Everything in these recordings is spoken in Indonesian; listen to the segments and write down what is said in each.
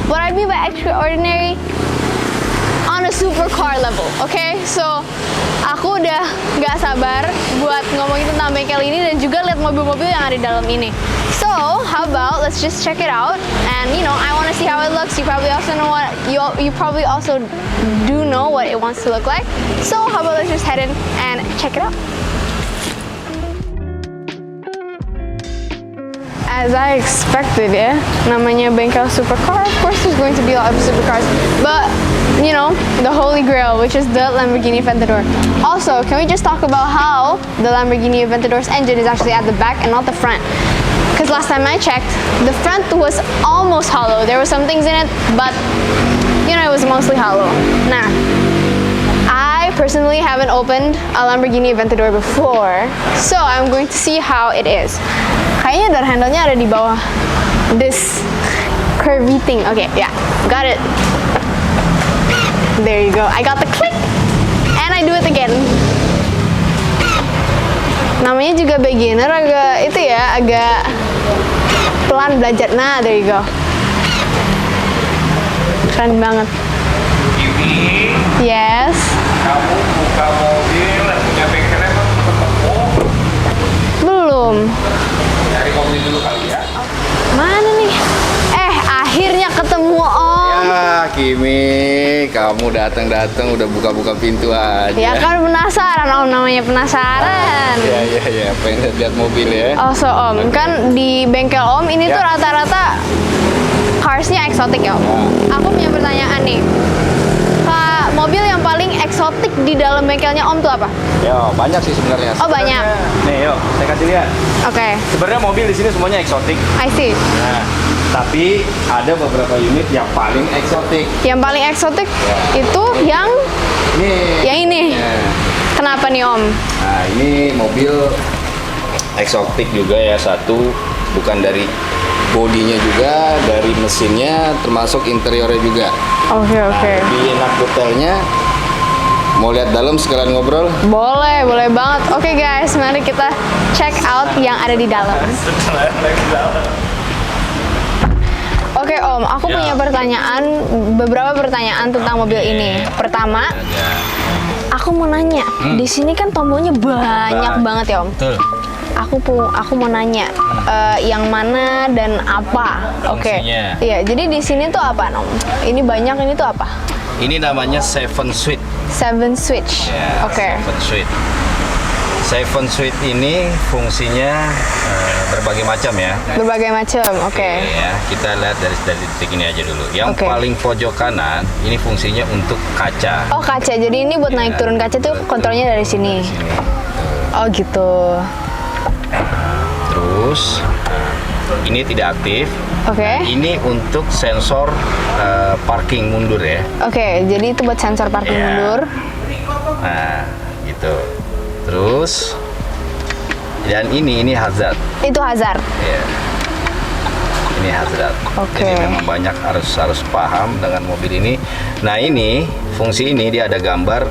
What I mean by extraordinary, on a supercar level, okay? So, aku udah gak sabar buat ngomongin tentang bengkel ini dan juga lihat mobil-mobil yang ada di dalam ini. So, how about let's just check it out, and you know, I want to see how it looks. You probably also know what you probably also do know what it wants to look like. So, how about let's just head in and check it out. As I expected, ya, namanya bengkel supercar, of course there's going to be a lot of supercars, but you know, the holy grail, which is the Lamborghini Aventador. Also, can we just talk about how the Lamborghini Aventador's engine is actually at the back and not the front? Because last time I checked, the front was almost hollow. There were some things in it, but you know, it was mostly hollow. Nah, I personally haven't opened a Lamborghini Aventador before, so I'm going to see how it is. Kayaknya door handle-nya ada di bawah this curvy thing. Okay, yeah, got it. There you go. I got the click, and I do it again. Namanya juga beginner, agak itu ya, agak pelan belajar. Nah, there you go. Keren banget. Ini Yes. kamu buka mobil dan punya bengkelnya emang ketemu. Belum. Cari mobil dulu kali ya. Mana nih? Akhirnya ketemu Om. Ya Kimi, kamu datang-datang udah buka-buka pintu aja. Ya kan penasaran Om, namanya penasaran. Ya, pengen lihat mobil ya. Oh, so Om, kan di bengkel Om ini tuh rata-rata carsnya eksotik ya Om. Aku punya pertanyaan nih. Kak, mobil yang paling eksotik di dalam bengkelnya Om tuh apa? Ya, banyak sih sebenarnya. Oh, banyak. Nih, yuk, saya kasih lihat. Oke, Sebenarnya mobil di sini semuanya eksotik. I see. Nah, tapi ada beberapa unit yang paling eksotik. Yang paling eksotik itu yang ini. Ya. Kenapa nih Om? Nah, ini mobil eksotik juga ya, satu bukan dari bodinya juga, dari mesinnya, termasuk interiornya juga. Oke. Lebih enak detailnya. Mau lihat dalam sekalian ngobrol? Boleh banget. Oke guys, mari kita check out yang ada di dalam. Oke Om, aku punya beberapa pertanyaan tentang mobil ini. Pertama, aku mau nanya, di sini kan tombolnya banyak banget ya Om. Betul. Aku mau nanya, yang mana dan apa? Oke. Fungsinya. Iya, jadi di sini tuh apa Om? Ini banyak, ini tuh apa? Ini namanya 7 Suite. 7 switch. Ya, Oke. 7 Suite. 7 Suite ini fungsinya berbagai macam ya. Berbagai macam. Oke. Ya, kita lihat dari titik ini aja dulu. Yang Oke. paling pojok kanan ini fungsinya untuk kaca. Oh, kaca. Jadi ini buat naik turun kaca tuh kontrolnya dari sini. Sini. Oh, gitu. Terus ini tidak aktif. Oke. Ini untuk sensor parking mundur ya. Oke, jadi itu buat sensor parking Iya. mundur. Nah, gitu. Terus dan ini hazard. Itu hazard. Ya. Ini hazard. Oke. Jadi memang banyak harus paham dengan mobil ini. Nah, ini fungsi ini dia ada gambar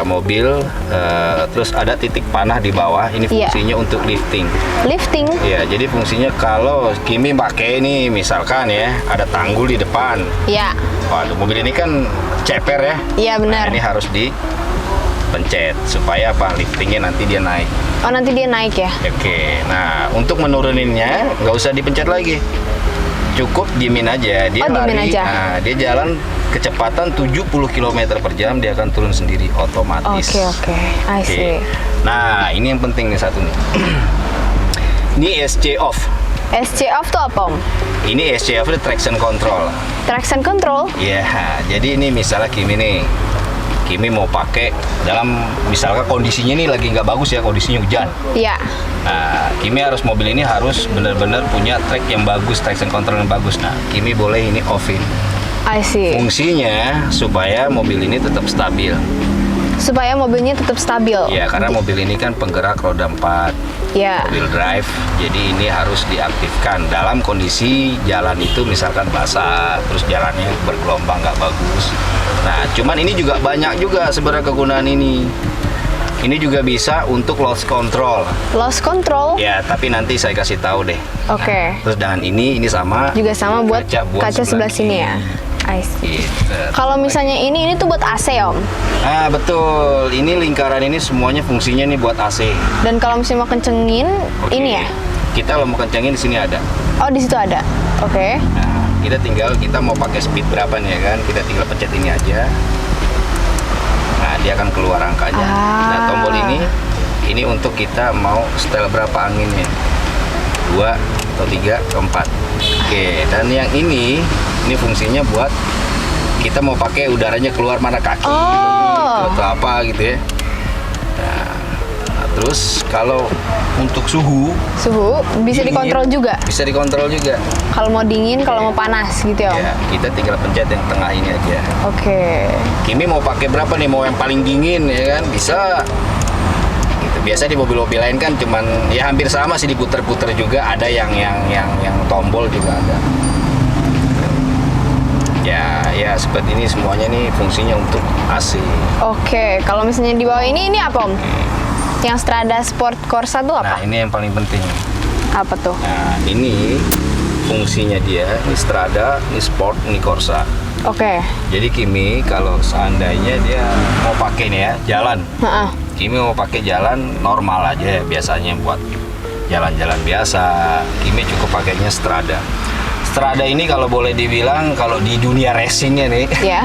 mobil, terus ada titik panah di bawah. Ini Iya. fungsinya untuk lifting. Lifting. Ya, jadi fungsinya kalau Kimi pakai ini misalkan ya, ada tanggul di depan. Ya. Waduh, mobil ini kan ceper ya. Iya, benar. Nah, ini harus dipencet supaya apa? Liftingnya nanti dia naik. Oh, nanti dia naik ya. Oke, nah untuk menuruninnya nggak usah dipencet lagi, cukup diemin aja. Dia diemin lari, aja. Nah, dia jalan kecepatan 70 km per jam, dia akan turun sendiri otomatis. Oke. I see. Nah, ini yang penting nih satu nih. Ini SC off. SC off tuh apa Om? Ini SC off itu traction control. Traction control. Ya, jadi ini misalnya Kimi mau pakai dalam misalkan kondisinya ini lagi nggak bagus ya, kondisinya hujan. Iya. Nah, mobil ini harus benar-benar punya track yang bagus, traction control yang bagus. Nah, Kimi boleh ini off-in. I see. Fungsinya supaya mobil ini tetap stabil. Supaya mobilnya tetap stabil. Ya, karena mobil ini kan penggerak roda 4, Ya. wheel drive. Jadi ini harus diaktifkan dalam kondisi jalan itu misalkan basah, terus jalannya bergelombang nggak bagus. Nah, cuman ini juga banyak juga sebenarnya kegunaan ini. Ini juga bisa untuk loss control. Loss control. Ya, tapi nanti saya kasih tahu deh. Oke. Terus dengan ini sama. Juga sama buat kaca sebelah sini ya. I see. Gitu. Kalau misalnya ini tuh buat AC Om. Ah betul. Ini lingkaran ini semuanya fungsinya nih buat AC. Dan kalau misalnya mau kencengin, Oke. ini ya. Kita kalau mau kencengin di sini ada. Oh di situ ada. Oke. Nah, kita mau pakai speed berapa nih ya kan? Kita tinggal pencet ini aja. Nah, dia akan keluar angkanya. Nah, tombol ini untuk kita mau setel berapa anginnya. 2 atau 3 atau 4. Oke, dan yang ini fungsinya buat kita mau pakai udaranya keluar mana kaki atau apa gitu ya. Nah, terus kalau untuk suhu bisa dingin, dikontrol juga. Bisa dikontrol juga. Kalau mau dingin, kalau mau panas gitu ya Om. Ya, kita tinggal pencet yang tengah ini aja. Oke. Kimi mau pakai berapa nih? Mau yang paling dingin ya kan? Bisa. Gitu. Biasa di mobil-mobil lain kan cuman ya hampir sama sih, diputer-puter juga. Ada yang tombol juga ada. Ya seperti ini semuanya nih fungsinya untuk AC. Oke, kalau misalnya di bawah ini apa Om? Yang Strada Sport Corsa tuh apa? Nah, ini yang paling penting. Apa tuh? Nah, ini fungsinya dia, ini Strada, ini Sport, ini Corsa. Oke. Jadi Kimi kalau seandainya dia mau pakai nih ya, jalan. Kimi mau pakai jalan normal aja ya, biasanya buat jalan-jalan biasa. Kimi cukup pakainya Strada. Strada ini kalau boleh dibilang kalau di dunia racingnya nih, Ya.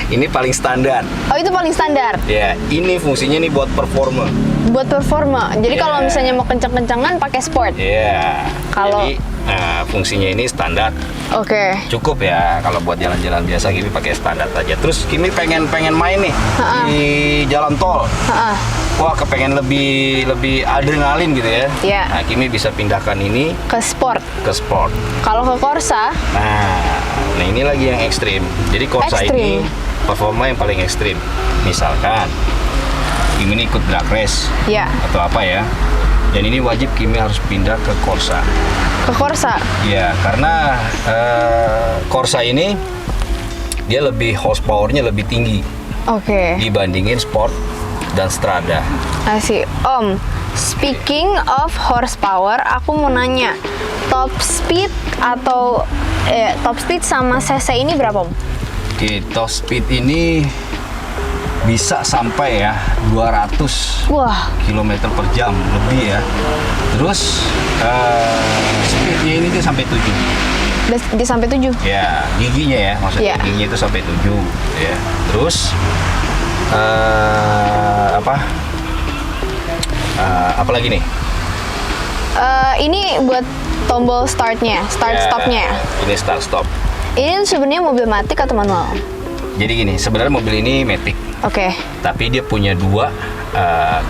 ini paling standar. Oh itu paling standar. Ya, ini fungsinya nih buat performa. Buat performa. Jadi kalau Ya. misalnya mau kenceng-kencengan pakai sport. Ya. Kalau- Jadi fungsinya ini standar. Oke. Cukup ya kalau buat jalan-jalan biasa Kimi pakai standar aja. Terus Kimi pengen main nih di jalan tol. Wah, kepengen lebih adrenalin gitu ya. Iya. Nah, Kimi bisa pindahkan ini Ke sport. ke sport. Kalau ke Corsa, Nah ini lagi yang ekstrim. Jadi Corsa Ekstrim. ini performa yang paling ekstrim. Misalkan Kimi ini ikut drag race ya. atau apa ya. Dan ini wajib Kimi harus pindah ke Corsa. Ke Corsa. Ya, karena Corsa ini dia lebih horsepower-nya lebih tinggi Oke. dibandingin Sport dan Strada. Asik. Om, speaking of horsepower, aku mau nanya, top speed sama cc ini berapa Om? Oke, top speed ini bisa sampai ya 200 Wah. km per jam lebih ya. Terus speednya ini dia sampai 7. Dia sampai 7. Ya, giginya ya, maksudnya Iya. giginya itu sampai 7 ya. Terus apa lagi nih? Ini buat tombol startnya, start Ya, stopnya. Ini start stop. Ini sebenarnya mobil matic atau manual? Jadi gini, sebenarnya mobil ini matic, Oke. tapi dia punya 2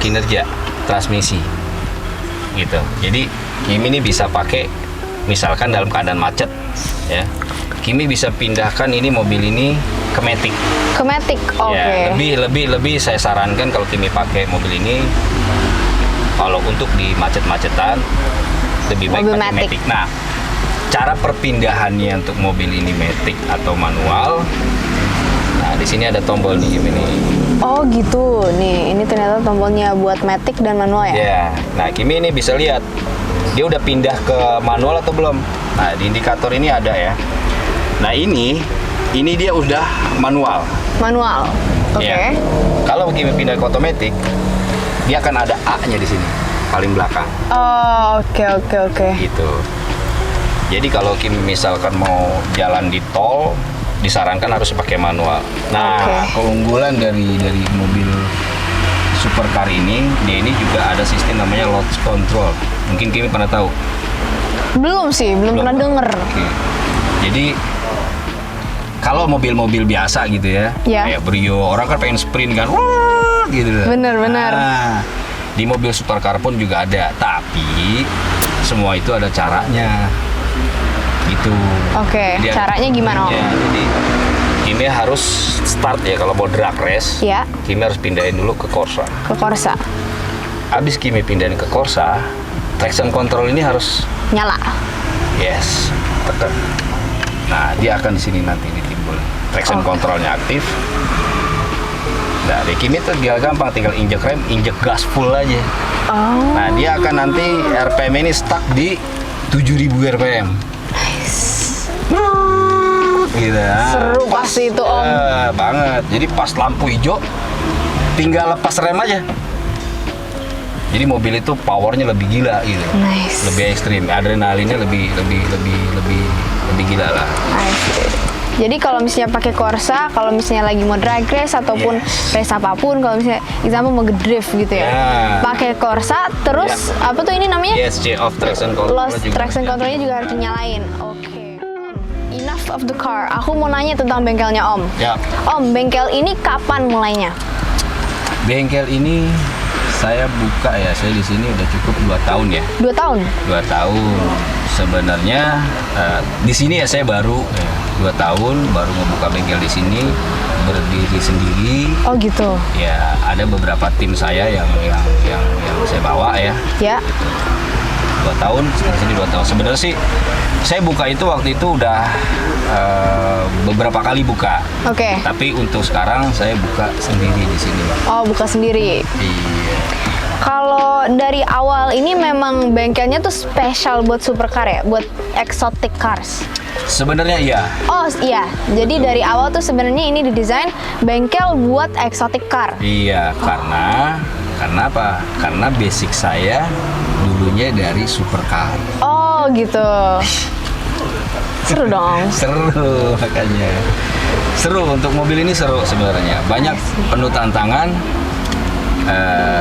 kinerja transmisi, gitu. Jadi Kimi ini bisa pakai, misalkan dalam keadaan macet, ya, Kimi bisa pindahkan ini mobil ini ke matic. Ke matic. Oke. Ya, lebih saya sarankan kalau Kimi pakai mobil ini, kalau untuk di macet-macetan lebih baik Mobil pakai matic. matic. Nah, cara perpindahannya untuk mobil ini matic atau manual. Nah, di sini ada tombol nih Kimi nih. Oh gitu. Nih, ini ternyata tombolnya buat matic dan manual ya? Ya, nah Kimi ini bisa lihat dia udah pindah ke manual atau belum. Nah, di indikator ini ada ya. Nah, ini dia udah manual. Manual. Oke. Ya. Kalau Kimi pindah ke otomatis, dia akan ada A-nya di sini, paling belakang. Oh, oke. Gitu. Jadi kalau Kimi misalkan mau jalan di tol, disarankan harus pakai manual. Nah, keunggulan dari mobil supercar ini, dia ini juga ada sistem namanya launch control. Mungkin Kimi pernah tahu. Belum sih, belum pernah denger. Oke. Jadi kalau mobil-mobil biasa gitu ya, Ya. kayak Brio, orang kan pengen sprint kan, wah, gitu. Bener. Nah, di mobil supercar pun juga ada, tapi semua itu ada caranya, gitu. Oke, Jadi caranya gimana Om? Ya, jadi Kimi harus start ya kalau mau drag race. Ya. Kimi harus pindahin dulu ke Corsa. Ke Corsa. Abis Kimi pindahin ke Corsa, traction control ini harus Nyala. yes, tekan. Nah, dia akan di sini nanti ditimbul. Traction controlnya aktif. Nah, di Kimi tuh dia gampang, tinggal injek rem, injek gas full aja. Oh. Nah, dia akan nanti RPM ini stuck di 7000 RPM. Gitu. Seru pasti itu, Om. Banget. Jadi pas lampu hijau tinggal lepas rem aja. Jadi mobil itu powernya lebih gila gitu. Nice. Lebih ekstrim, adrenalinnya lebih gila lah. I see. Jadi kalau misalnya pakai Corsa, kalau misalnya lagi mau drag race ataupun race apapun, kalau misalnya example mau ngedrift gitu ya, pakai Corsa, terus apa tuh ini namanya? ESC off traction control. Lost traction controlnya juga harus dinyalain. Oke. Enough of the car. Aku mau nanya tentang bengkelnya Om. Ya. Om, bengkel ini kapan mulainya? Bengkel ini saya buka ya, saya di sini udah cukup 2 tahun ya. 2 tahun? 2 tahun. Sebenarnya di sini ya saya baru 2 tahun baru ngebuka bengkel di sini, berdiri sendiri. Oh gitu. Ya, ada beberapa tim saya yang saya bawa ya. Ya. 2 tahun, di sini 2 tahun. Sebenarnya sih saya buka itu waktu itu udah beberapa kali buka. Oke. Tapi untuk sekarang saya buka sendiri di sini. Oh, buka sendiri. Iya. Kalau dari awal ini memang bengkelnya tuh spesial buat supercar ya, buat exotic cars. Sebenarnya iya. Oh iya, jadi dari awal tuh sebenarnya ini didesain bengkel buat exotic car. Iya, karena apa? Karena basic saya dulunya dari supercar. Oh gitu. Seru dong. Seru makanya. Seru untuk mobil ini seru sebenarnya. Banyak penuh tantangan.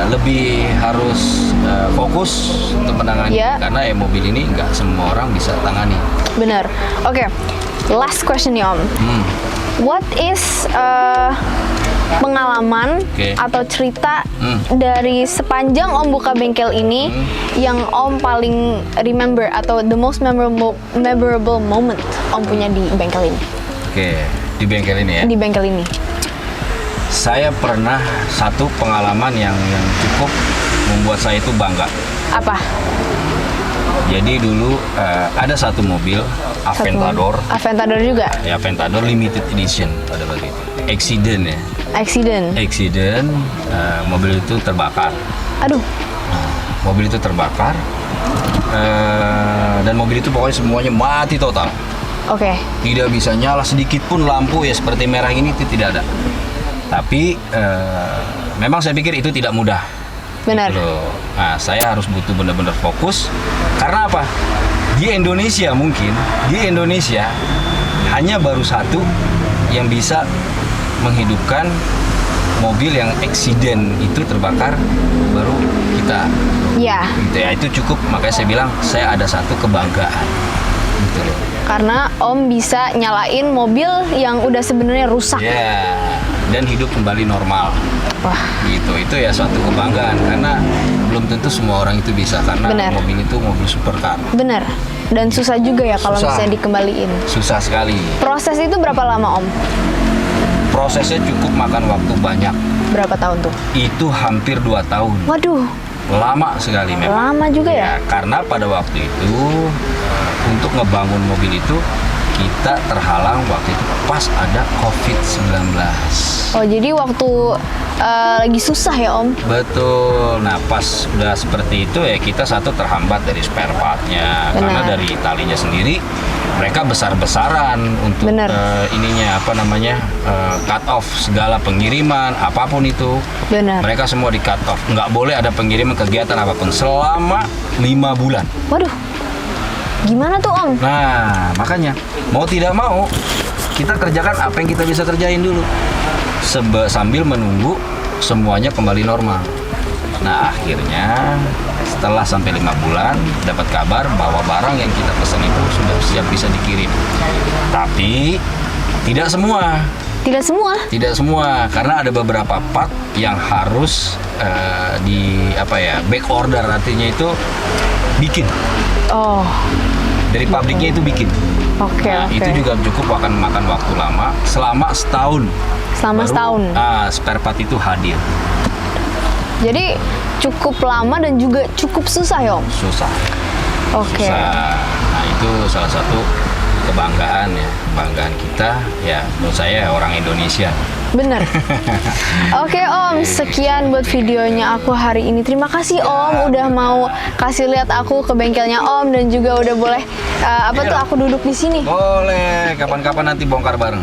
Lebih harus fokus untuk menangani karena mobil ini nggak semua orang bisa tangani. Bener. Oke. Last question nih Om. What is pengalaman atau cerita dari sepanjang Om buka bengkel ini yang Om paling remember atau the most memorable moment Om punya di bengkel ini? Oke, di bengkel ini ya. Di bengkel ini. Saya pernah satu pengalaman yang cukup membuat saya itu bangga. Apa? Jadi dulu ada satu mobil Aventador. Aventador juga? Ya, Aventador limited edition pada waktu itu. Accident ya. Accident, mobil itu terbakar. Aduh. Mobil itu terbakar dan mobil itu pokoknya semuanya mati total. Oke. Tidak bisa nyala sedikit pun lampu ya seperti merah ini itu tidak ada. Tapi memang saya pikir itu tidak mudah. Benar. Gitu. Nah, saya harus butuh benar-benar fokus. Karena apa? Di Indonesia hanya baru satu yang bisa menghidupkan mobil yang accident itu terbakar, baru kita. Iya. Gitu ya, itu cukup. Makanya saya bilang saya ada satu kebanggaan. Gitu loh. Karena Om bisa nyalain mobil yang udah sebenarnya rusak. Ya, dan hidup kembali normal. Wah. Gitu, itu ya suatu kebanggaan karena belum tentu semua orang itu bisa karena mobil itu mobil supercar. Bener. Dan susah juga ya kalau misalnya dikembaliin. Susah sekali. Proses itu berapa lama Om? Prosesnya cukup makan waktu banyak. Berapa tahun tuh? Itu hampir 2 tahun. Waduh. Lama sekali memang. Lama juga ya? Karena pada waktu itu untuk ngebangun mobil itu kita terhalang waktu itu pas ada COVID-19. Oh, jadi waktu lagi susah ya Om? Betul. Nah, pas udah seperti itu ya kita satu terhambat dari spare part-nya. Karena dari Italinya sendiri mereka besar-besaran untuk cut off segala pengiriman apapun itu. Benar. Mereka semua di cut off. Nggak boleh ada pengiriman kegiatan apapun selama 5 bulan. Waduh. Gimana tuh Om? Nah, makanya mau tidak mau kita kerjakan apa yang kita bisa kerjain dulu sambil menunggu semuanya kembali normal. Nah, akhirnya setelah sampai 5 bulan dapat kabar bahwa barang yang kita pesan itu sudah siap bisa dikirim. Tapi tidak semua. Tidak semua karena ada beberapa part yang harus back order, artinya itu bikin. Oh. Dari pabriknya itu bikin. Oke. Itu juga cukup akan makan waktu lama selama setahun. Spare part itu hadir. Jadi cukup lama dan juga cukup susah ya Om? Susah. Oke. Nah, itu salah satu kebanggaan kita ya, menurut saya orang Indonesia Bener. Oke Om, sekian buat videonya aku hari ini. Terima kasih Om udah mau kasih lihat aku ke bengkelnya Om dan juga udah boleh aku duduk di sini. Boleh, kapan-kapan nanti bongkar bareng.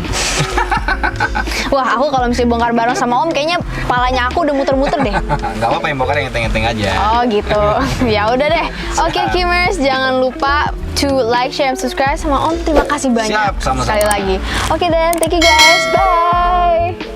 Wah, aku kalau misalnya bongkar bareng sama Om kayaknya palanya aku udah muter-muter deh. Nggak apa-apa, yang bongkar yang enteng-enteng aja. Oh gitu. Ya udah deh. Oke Kimers, jangan lupa to like, share, and subscribe sama Om. Terima kasih banyak Siap, sama-sama. sekali lagi. Oke dan thank you guys. Bye.